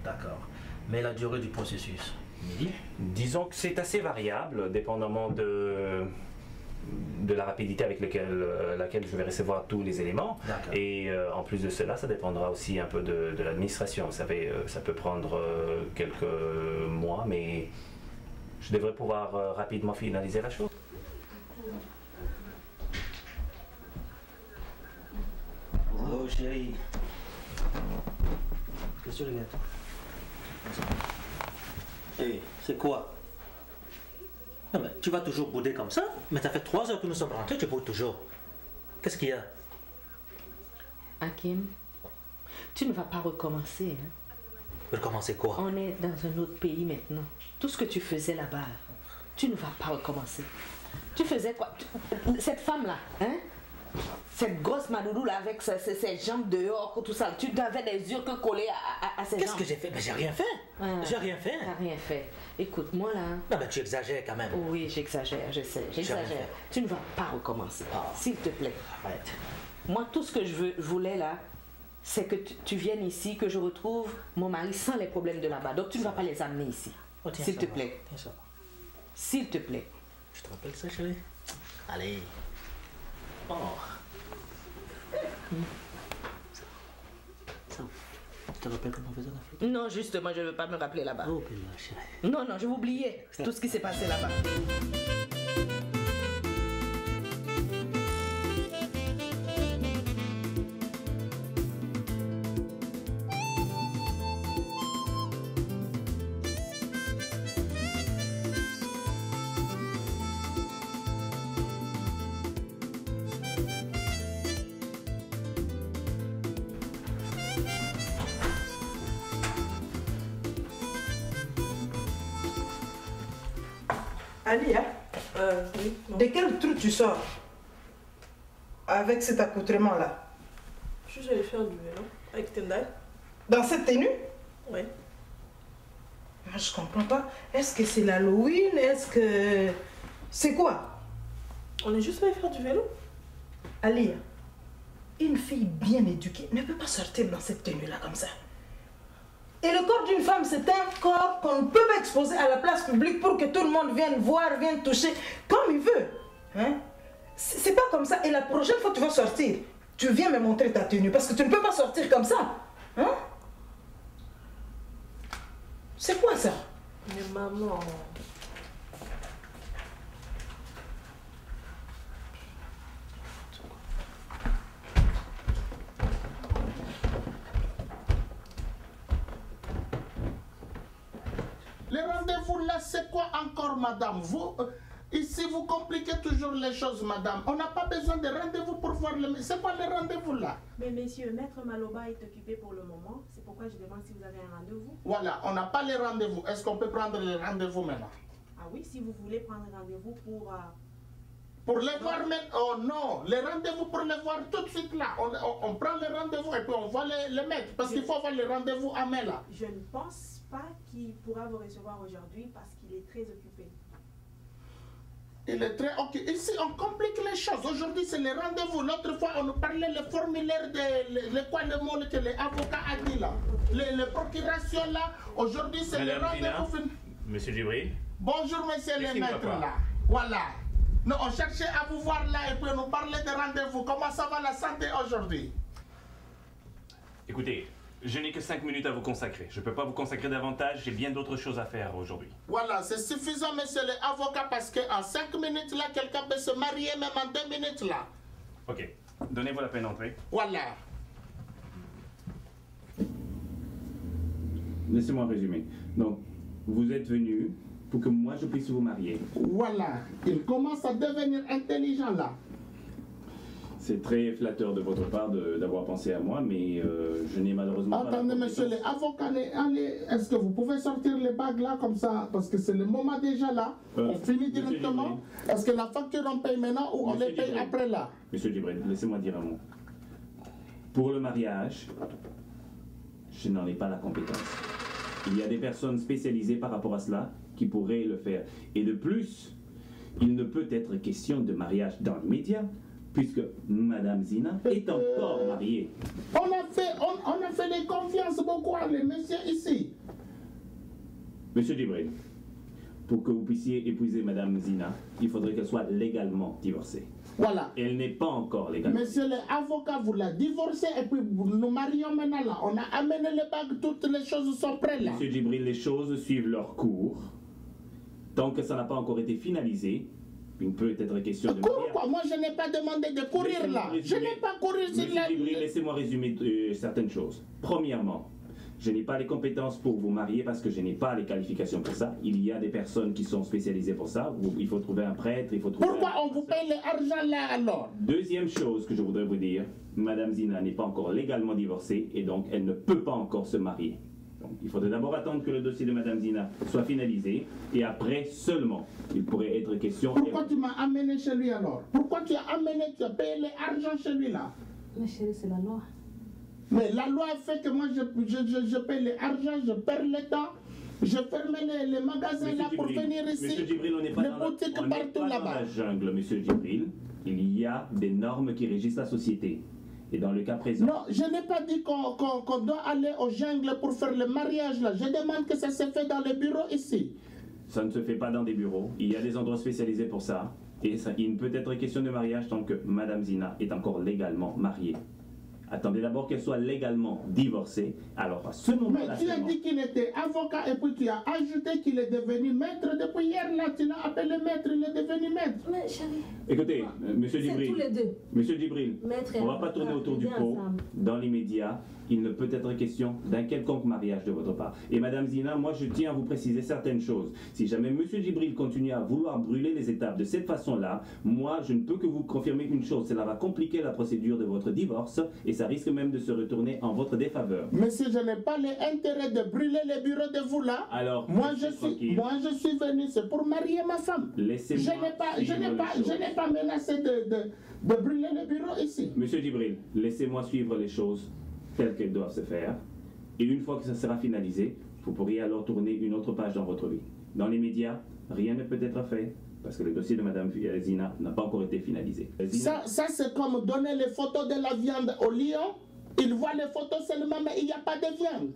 [SPEAKER 13] D'accord. Mais la durée du processus, Midi?
[SPEAKER 10] Disons que c'est assez variable, dépendamment de la rapidité avec laquelle je vais recevoir tous les éléments. Et en plus de cela, ça dépendra aussi un peu de l'administration. Vous savez, ça peut prendre quelques mois, mais je devrais pouvoir rapidement finaliser la chose.
[SPEAKER 13] Oh chérie. C'est sur le gâteau. Hé, c'est quoi? Non mais tu vas toujours bouder comme ça? Mais ça fait 3 heures que nous sommes rentrés, tu boudes toujours. Qu'est-ce qu'il y a?
[SPEAKER 16] Hakim, tu ne vas pas recommencer. Hein?
[SPEAKER 13] Recommencer quoi?
[SPEAKER 16] On est dans un autre pays maintenant. Tout ce que tu faisais là-bas, tu ne vas pas recommencer. Tu faisais quoi? Cette femme-là, hein? Cette grosse maloulou là avec ses jambes dehors, tout ça, tu n'avais des yeux que collés à ses jambes.
[SPEAKER 13] Qu'est-ce que j'ai fait? Mais j'ai rien fait. J'ai rien fait.
[SPEAKER 16] T'as rien fait. Écoute, moi là...
[SPEAKER 13] Non mais tu exagères quand même.
[SPEAKER 16] Oui, j'exagère, je sais, j'exagère. Tu ne vas pas recommencer, s'il te plaît.
[SPEAKER 13] Arrête.
[SPEAKER 16] Moi, tout ce que je voulais là, c'est que tu viennes ici, que je retrouve mon mari sans les problèmes de là-bas. Donc tu ne vas pas les amener ici.
[SPEAKER 13] Oh, tiens,
[SPEAKER 16] s'il
[SPEAKER 13] ça
[SPEAKER 16] te
[SPEAKER 13] va.
[SPEAKER 16] plaît.
[SPEAKER 13] Tiens ça.
[SPEAKER 16] S'il te plaît.
[SPEAKER 13] Je te rappelle ça, chérie? Allez. Oh. Ça. Tu te rappelles comment on faisait l'Afrique?
[SPEAKER 16] Non, justement, je ne veux pas me rappeler là-bas.
[SPEAKER 13] Oh, puis là, chérie.
[SPEAKER 16] Non, non, je vais oublier tout ce qui s'est passé là-bas.
[SPEAKER 3] Ali, hein?
[SPEAKER 1] Oui,
[SPEAKER 3] De quel trou tu sors avec cet accoutrement-là?
[SPEAKER 1] Je suis allée faire du vélo avec Tendai.
[SPEAKER 3] Dans cette tenue?
[SPEAKER 1] Oui.
[SPEAKER 3] Moi, je comprends pas. Est-ce que c'est l'Halloween? Est-ce que... C'est quoi?
[SPEAKER 1] On est juste allé faire du vélo.
[SPEAKER 3] Ali, une fille bien éduquée ne peut pas sortir dans cette tenue-là comme ça. Et le corps d'une femme, c'est un corps qu'on ne peut pas exposer à la place publique pour que tout le monde vienne voir, vienne toucher comme il veut. Hein? C'est pas comme ça. Et la prochaine fois que tu vas sortir, tu viens me montrer ta tenue parce que tu ne peux pas sortir comme ça. Hein? C'est quoi ça?
[SPEAKER 1] Mais maman...
[SPEAKER 8] Les rendez-vous là, c'est quoi encore, madame? Vous, ici, vous compliquez toujours les choses, madame. On n'a pas besoin de rendez-vous pour voir le... C'est quoi les rendez-vous là?
[SPEAKER 9] Mais messieurs, Maître Maloba est occupé pour le moment. C'est pourquoi je demande si vous avez un rendez-vous.
[SPEAKER 8] Voilà, on n'a pas les rendez-vous. Est-ce qu'on peut prendre les rendez-vous maintenant?
[SPEAKER 9] Ah oui, si vous voulez prendre rendez-vous pour...
[SPEAKER 8] Pour les voir maintenant? Oh non, les rendez-vous pour les voir tout de suite là. On prend les rendez-vous et puis on va les mettre. Parce qu'il faut avoir les rendez-vous à main là.
[SPEAKER 9] Je ne pense pas qu'il pourra vous recevoir aujourd'hui parce qu'il est très occupé.
[SPEAKER 8] Il est très occupé. Ici, on complique les choses. Aujourd'hui, c'est les rendez-vous. L'autre fois, on nous parlait le formulaire de le mot que les avocats a dit là. Les procurations là. Aujourd'hui, c'est les rendez-vous.
[SPEAKER 10] Monsieur Djibril.
[SPEAKER 8] Bonjour, monsieur le maître là. Voilà. Nous, on cherchait à vous voir là et puis on nous parlait de rendez-vous. Comment ça va la santé aujourd'hui?
[SPEAKER 10] Écoutez, je n'ai que 5 minutes à vous consacrer. Je ne peux pas vous consacrer davantage, j'ai bien d'autres choses à faire aujourd'hui.
[SPEAKER 8] Voilà, c'est suffisant, monsieur l'avocat, parce qu'en 5 minutes là, quelqu'un peut se marier même en 2 minutes là.
[SPEAKER 10] Ok, donnez-vous la peine d'entrer.
[SPEAKER 8] Voilà.
[SPEAKER 10] Laissez-moi résumer. Donc, vous êtes venu pour que moi je puisse vous marier.
[SPEAKER 8] Voilà, il commence à devenir intelligent là.
[SPEAKER 10] C'est très flatteur de votre part d'avoir pensé à moi, mais je n'ai malheureusement pas...
[SPEAKER 8] Attendez, monsieur l'avocat, allez, est-ce que vous pouvez sortir les bagues là comme ça? Parce que c'est le moment déjà là. On finit directement. Est-ce que la facture on paye maintenant ou on les paye après là?
[SPEAKER 10] Monsieur Djibril, laissez-moi dire un mot. Pour le mariage, je n'en ai pas la compétence. Il y a des personnes spécialisées par rapport à cela qui pourraient le faire. Et de plus, il ne peut être question de mariage dans l'immédiat, puisque Madame Zina est encore mariée.
[SPEAKER 8] On a fait des confiances beaucoup à les messieurs ici.
[SPEAKER 10] Monsieur Djibril, pour que vous puissiez épouser Madame Zina, il faudrait qu'elle soit légalement divorcée.
[SPEAKER 8] Voilà.
[SPEAKER 10] Elle n'est pas encore légalement.
[SPEAKER 8] Monsieur l'avocat, vous la divorcez et puis nous marions maintenant là. On a amené les bagues, toutes les choses sont prêtes là.
[SPEAKER 10] Monsieur Djibril, les choses suivent leur cours. Tant que ça n'a pas encore été finalisé, il peut être question de mariage.
[SPEAKER 8] Quoi? Moi, je n'ai pas demandé de courir là. Je n'ai pas couru sur la...
[SPEAKER 10] Monsieur Djibril, laissez-moi résumer certaines choses. Premièrement, Je n'ai pas les compétences pour vous marier parce que je n'ai pas les qualifications pour ça. Il y a des personnes qui sont spécialisées pour ça. Il faut trouver un prêtre, il faut trouver...
[SPEAKER 8] Pourquoi on vous paye l'argent là alors?
[SPEAKER 10] Deuxième chose que je voudrais vous dire, Madame Zina n'est pas encore légalement divorcée et donc elle ne peut pas encore se marier. Donc, il faudrait d'abord attendre que le dossier de Madame Zina soit finalisé et après seulement il pourrait être question...
[SPEAKER 8] Pourquoi tu m'as amené chez lui alors? Pourquoi tu as payé l'argent chez lui là?
[SPEAKER 5] Mais chérie, c'est la loi.
[SPEAKER 8] Mais la loi fait que moi je paye l'argent, je perds le temps. Je ferme les magasins là pour venir ici.
[SPEAKER 10] Monsieur Djibril, on n'est pas dans la jungle, Monsieur Djibril. Il y a des normes qui régissent la société. Et dans le cas présent...
[SPEAKER 8] Non, je n'ai pas dit qu'on doit aller aux jungles pour faire le mariage là. Je demande que ça se fait dans les bureaux ici.
[SPEAKER 10] Ça ne se fait pas dans des bureaux. Il y a des endroits spécialisés pour ça. Et ça, il ne peut être question de mariage tant que Madame Zina est encore légalement mariée. Attendez d'abord qu'elle soit légalement divorcée. Alors à ce moment-là...
[SPEAKER 8] Mais tu as dit qu'il était avocat et puis tu as ajouté qu'il est devenu maître. Depuis hier là, tu l'as appelé maître, il est devenu maître.
[SPEAKER 5] Mais chérie...
[SPEAKER 10] Écoutez, Monsieur Djibril,
[SPEAKER 5] tous les deux.
[SPEAKER 10] Monsieur Djibril, on ne va pas
[SPEAKER 5] avocat,
[SPEAKER 10] tourner autour du pot. Dans l'immédiat, il ne peut être question d'un quelconque mariage de votre part. Et Madame Zina, moi je tiens à vous préciser certaines choses. Si jamais Monsieur Djibril continue à vouloir brûler les étapes de cette façon-là, moi je ne peux que vous confirmer une chose, cela va compliquer la procédure de votre divorce et ça risque même de se retourner en votre défaveur.
[SPEAKER 8] Mais si je n'ai pas l'intérêt de brûler les bureaux de vous là,
[SPEAKER 10] alors
[SPEAKER 8] moi je suis venu, c'est pour marier ma femme.
[SPEAKER 10] Laissez-moi
[SPEAKER 8] je n'ai pas menacé de brûler les bureaux ici.
[SPEAKER 10] Monsieur Djibril, laissez-moi suivre les choses telles qu'elles doivent se faire. Et une fois que ça sera finalisé, vous pourriez alors tourner une autre page dans votre vie. Dans les médias, rien ne peut être fait parce que le dossier de Madame Zina n'a pas encore été finalisé.
[SPEAKER 8] Ça c'est comme donner les photos de la viande au lion. Il voit les photos seulement, mais il n'y a pas de viande.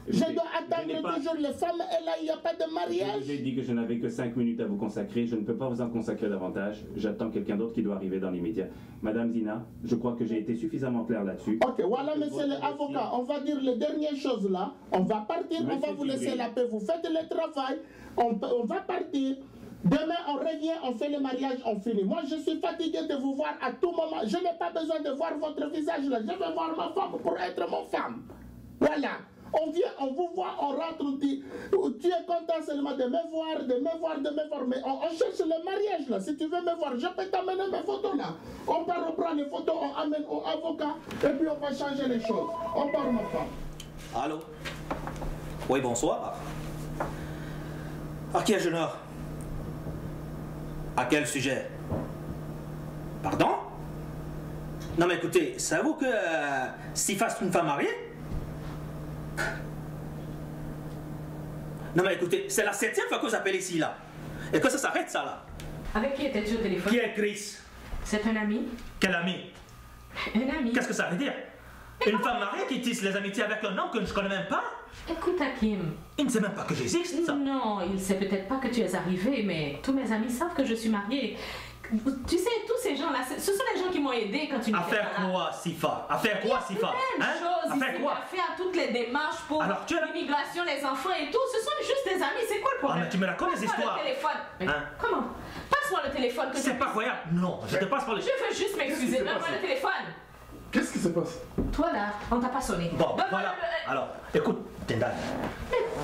[SPEAKER 8] Je dois attendre toujours les femmes et là il n'y a pas de mariage.
[SPEAKER 10] J'ai dit que je n'avais que 5 minutes à vous consacrer. Je ne peux pas vous en consacrer davantage. J'attends quelqu'un d'autre qui doit arriver dans l'immédiat. Madame Zina, je crois que j'ai été suffisamment clair là-dessus.
[SPEAKER 8] Ok, voilà monsieur l'avocat. On va dire les dernières choses là. On va partir, on va vous laisser la paix. Vous faites le travail. On va partir. Demain, on revient, on fait le mariage, on finit. Moi, je suis fatigué de vous voir à tout moment. Je n'ai pas besoin de voir votre visage là. Je veux voir ma femme pour être mon femme. Voilà. On vient, on vous voit, on rentre, on dit, tu es content seulement de me voir, mais on cherche le mariage là. Si tu veux me voir, je peux t'amener mes photos là. On part, on prend les photos, on amène au avocat et puis on va changer les choses. On part ma femme.
[SPEAKER 13] Allô? Oui, bonsoir. À qui ai-je l'honneur? À quel sujet? Pardon? Non mais écoutez, savez-vous que Sifa c'est une femme mariée? Non mais écoutez, c'est la 7e fois que vous appelez ici là. Et que ça s'arrête ça là.
[SPEAKER 12] Avec qui étais-tu au téléphone?
[SPEAKER 13] Qui est Chris?
[SPEAKER 12] C'est un ami.
[SPEAKER 13] Quel ami?
[SPEAKER 12] Un ami.
[SPEAKER 13] Qu'est-ce que ça veut dire? Une femme mariée qui tisse les amitiés avec un homme que je ne connais même pas?
[SPEAKER 12] Écoute Hakim.
[SPEAKER 13] Il ne sait même pas que j'existe, ça.
[SPEAKER 12] Non, il ne sait peut-être pas que tu es arrivé, mais tous mes amis savent que je suis mariée. Tu sais, tous ces gens-là, ce sont les gens qui m'ont aidé quand tu n'étais pas là.
[SPEAKER 13] À faire quoi, Sifa? À faire quoi, Sifa?
[SPEAKER 12] À faire quoi? À faire toutes les démarches pour l'immigration, les enfants et tout. Ce sont juste des amis, c'est quoi le problème?
[SPEAKER 13] Ah, mais tu me racontes les histoires.
[SPEAKER 12] Le téléphone. Mais comment? Passe-moi le téléphone.
[SPEAKER 13] C'est pas croyable. Non, je te passe par le...
[SPEAKER 12] Je veux juste m'excuser. Donne-moi le téléphone.
[SPEAKER 2] Qu'est-ce qui se passe?
[SPEAKER 12] Toi là, on t'a pas sonné.
[SPEAKER 13] Bon, voilà. Alors, écoute, Tendal.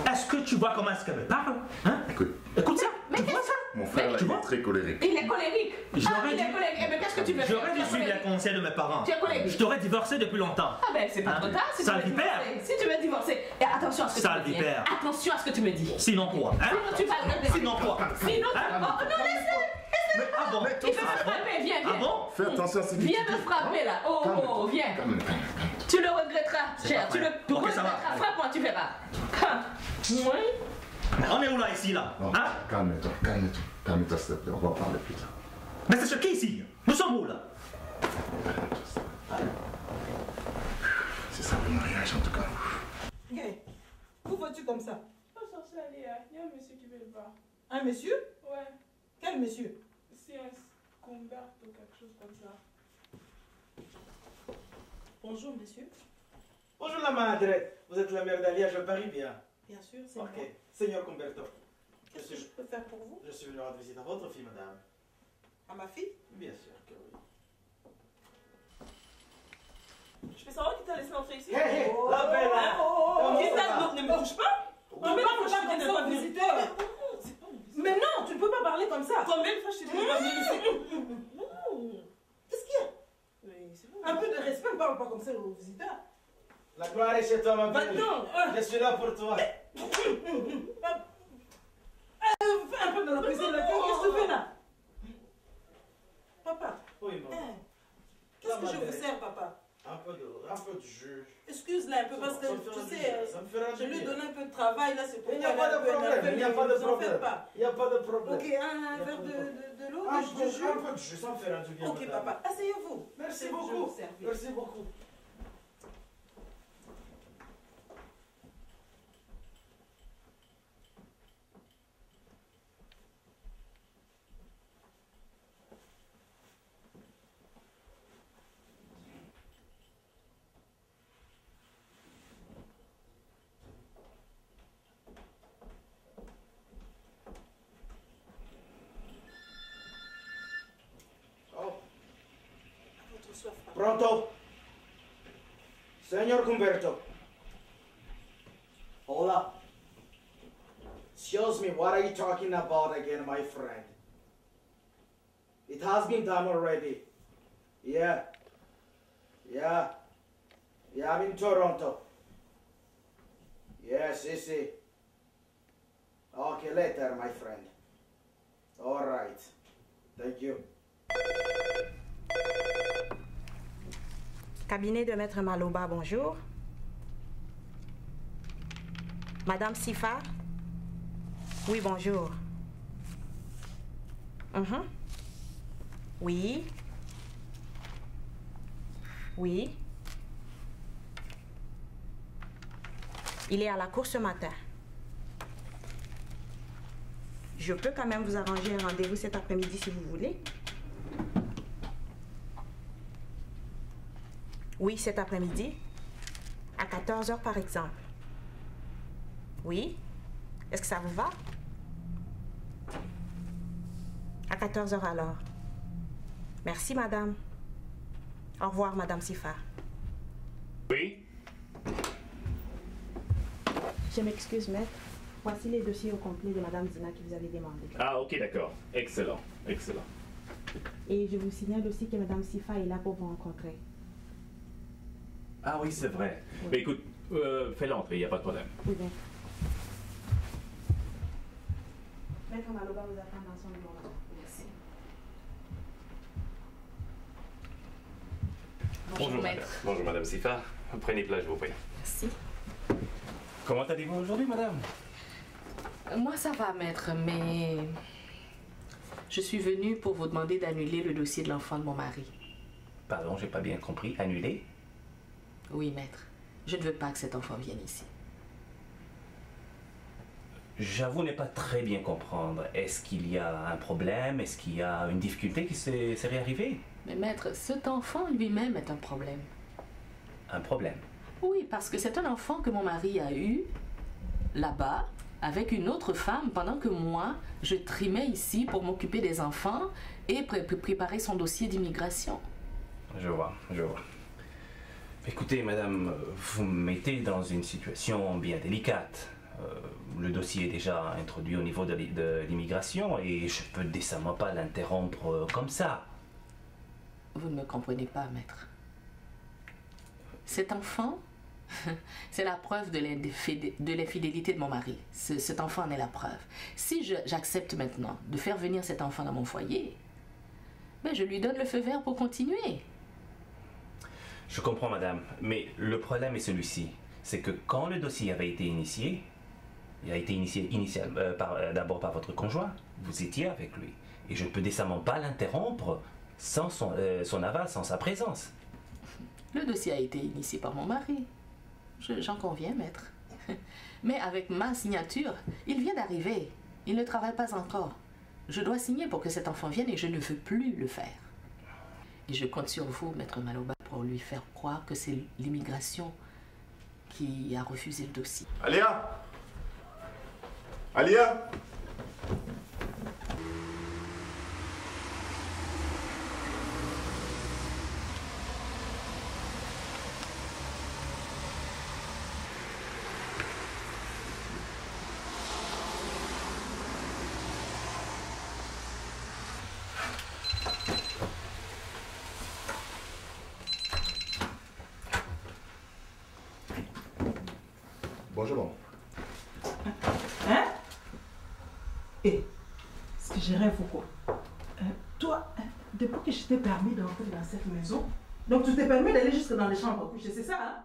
[SPEAKER 13] Est-ce que tu vois comment est-ce qu'elle me parle? Hein? Écoute ça. Tu vois ça?
[SPEAKER 2] Mon frère est très colérique.
[SPEAKER 12] Il est colérique. Il est colérique. Eh bien, qu'est-ce que tu veux faire?
[SPEAKER 13] J'aurais dû suivre les conseils de mes parents.
[SPEAKER 12] Tu es colérique.
[SPEAKER 13] Je t'aurais divorcé depuis longtemps.
[SPEAKER 12] Ah ben, c'est pas trop tard si tu veux divorcer. Si tu veux divorcer. Et attention à ce que tu me dis. Attention à ce que tu me dis.
[SPEAKER 13] Sinon quoi?
[SPEAKER 12] Sinon tu vas le regretter.
[SPEAKER 13] Sinon quoi?
[SPEAKER 12] Sinon... Oh non, laisse-le.
[SPEAKER 13] Ah bon?
[SPEAKER 12] Il veut me frapper, viens.
[SPEAKER 13] Ah bon?
[SPEAKER 2] Fais attention à ce que tu dis.
[SPEAKER 12] Viens me frapper là. Oh, viens. Tu le regretteras, cher. Tu le regretteras. Frappe-moi, tu verras. Oui.
[SPEAKER 13] On est où là, ici, là?
[SPEAKER 2] Non,
[SPEAKER 13] hein?
[SPEAKER 2] Calme-toi, s'il te plaît, on va parler plus tard.
[SPEAKER 13] Mais c'est ce qui ici? Nous sommes où, là?
[SPEAKER 2] C'est ça le mariage, en tout cas.
[SPEAKER 3] Hey, où vas-tu comme ça?
[SPEAKER 9] Je suis censée aller, il y a un monsieur qui veut le voir.
[SPEAKER 3] Un monsieur?
[SPEAKER 9] Ouais.
[SPEAKER 3] Quel monsieur?
[SPEAKER 9] C'est un Cumbert ou quelque chose comme ça.
[SPEAKER 3] Bonjour, monsieur.
[SPEAKER 7] Bonjour la madre, vous êtes la mère d'Alia, je parie bien.
[SPEAKER 3] Bien sûr, c'est
[SPEAKER 7] moi.
[SPEAKER 3] moi.
[SPEAKER 7] Seigneur Cumberto.
[SPEAKER 3] Qu'est-ce que je peux faire pour vous?
[SPEAKER 7] Je suis venu rendre visite à votre fille, madame.
[SPEAKER 3] À ma fille?
[SPEAKER 7] Bien sûr que oui.
[SPEAKER 9] Je peux savoir qui t'a laissé entrer ici?
[SPEAKER 7] Hé, la bella!
[SPEAKER 9] Qui t'a
[SPEAKER 7] Je dois aller chez toi, ma belle.
[SPEAKER 3] Va-t'en.
[SPEAKER 7] Je suis là pour toi.
[SPEAKER 3] Fais un peu de la cuisine, là. Qu'est-ce que tu fais là? Papa.
[SPEAKER 7] Oui, maman.
[SPEAKER 3] Qu'est-ce que je vous sers, papa?
[SPEAKER 7] Un peu de jus.
[SPEAKER 3] Excuse-la un peu parce que tu sais, je lui donne un peu de travail là, c'est pour
[SPEAKER 7] Il n'y a pas de problème, il n'y a pas de problème. Il n'y a pas de problème.
[SPEAKER 3] Ok, un verre de l'eau,
[SPEAKER 7] Un
[SPEAKER 3] de
[SPEAKER 7] peu
[SPEAKER 3] jus.
[SPEAKER 7] de jus, ça me fera du bien.
[SPEAKER 3] Ok, papa, asseyez-vous.
[SPEAKER 7] Merci
[SPEAKER 3] Je vais
[SPEAKER 7] beaucoup.
[SPEAKER 3] vous servir.
[SPEAKER 7] Merci beaucoup. Pronto? Señor Humberto. Hola. Excuse me, what are you talking about again, my friend? It has been done already. Yeah. Yeah. Yeah, I'm in Toronto. Yes, see. Okay, later, my friend. All right. Thank you.
[SPEAKER 17] Cabinet de Maître Maloba, bonjour. Madame Sifa? Oui, bonjour. Oui. Oui. Il est à la cour ce matin. Je peux quand même vous arranger un rendez-vous cet après-midi si vous voulez. Oui, cet après-midi. À 14h par exemple. Oui. Est-ce que ça vous va? À 14h alors. Merci, madame. Au revoir, madame Sifa.
[SPEAKER 10] Oui?
[SPEAKER 17] Je m'excuse, maître. Voici les dossiers au complet de madame Zina qui vous avait demandé.
[SPEAKER 10] Ah, ok, d'accord. Excellent, excellent.
[SPEAKER 17] Et je vous signale aussi que madame Sifa est là pour vous rencontrer.
[SPEAKER 10] Ah oui, c'est vrai. Mais écoute, fais-le entrer, il n'y a pas de problème.
[SPEAKER 17] Oui, maître. Maître Maloba vous attend dans son bureau. Merci.
[SPEAKER 10] Bonjour, madame. Bonjour, madame Sifa. Prenez place, je vous prie.
[SPEAKER 16] Merci.
[SPEAKER 10] Comment allez-vous aujourd'hui, madame?
[SPEAKER 16] Moi, ça va, maître, mais je suis venue pour vous demander d'annuler le dossier de l'enfant de mon mari.
[SPEAKER 10] Pardon, j'ai pas bien compris. Annuler?
[SPEAKER 16] Oui, maître. Je ne veux pas que cet enfant vienne ici.
[SPEAKER 10] J'avoue ne pas très bien comprendre. Est-ce qu'il y a un problème? Est-ce qu'il y a une difficulté qui s'est réarrivée?
[SPEAKER 16] Mais maître, cet enfant lui-même est un problème.
[SPEAKER 10] Un problème?
[SPEAKER 16] Oui, parce que c'est un enfant que mon mari a eu là-bas avec une autre femme pendant que moi, je trimais ici pour m'occuper des enfants et préparer son dossier d'immigration.
[SPEAKER 10] Je vois, je vois. Écoutez, madame, vous me mettez dans une situation bien délicate. Le dossier est déjà introduit au niveau de l'immigration et je peux décemment pas l'interrompre comme ça.
[SPEAKER 16] Vous ne me comprenez pas, maître. Cet enfant, c'est la preuve de l'infidélité de mon mari. Cet enfant en est la preuve. Si j'accepte maintenant de faire venir cet enfant dans mon foyer, ben je lui donne le feu vert pour continuer.
[SPEAKER 10] Je comprends, madame, mais le problème est celui-ci. C'est que quand le dossier avait été initié, il a été initié d'abord par votre conjoint. Vous étiez avec lui. Et je ne peux décemment pas l'interrompre sans son aval, sans sa présence.
[SPEAKER 16] Le dossier a été initié par mon mari. J'en conviens, maître. Mais avec ma signature, il vient d'arriver. Il ne travaille pas encore. Je dois signer pour que cet enfant vienne et je ne veux plus le faire. Et je compte sur vous, maître Maloba, pour lui faire croire que c'est l'immigration qui a refusé le dossier.
[SPEAKER 2] Alia! Alia! Bonjour, maman.
[SPEAKER 3] Hein? Et est-ce que je rêve ou quoi? Toi, depuis que je t'ai permis d'entrer dans cette maison, donc tu t'es permis d'aller jusque dans les chambres à coucher, c'est ça, hein?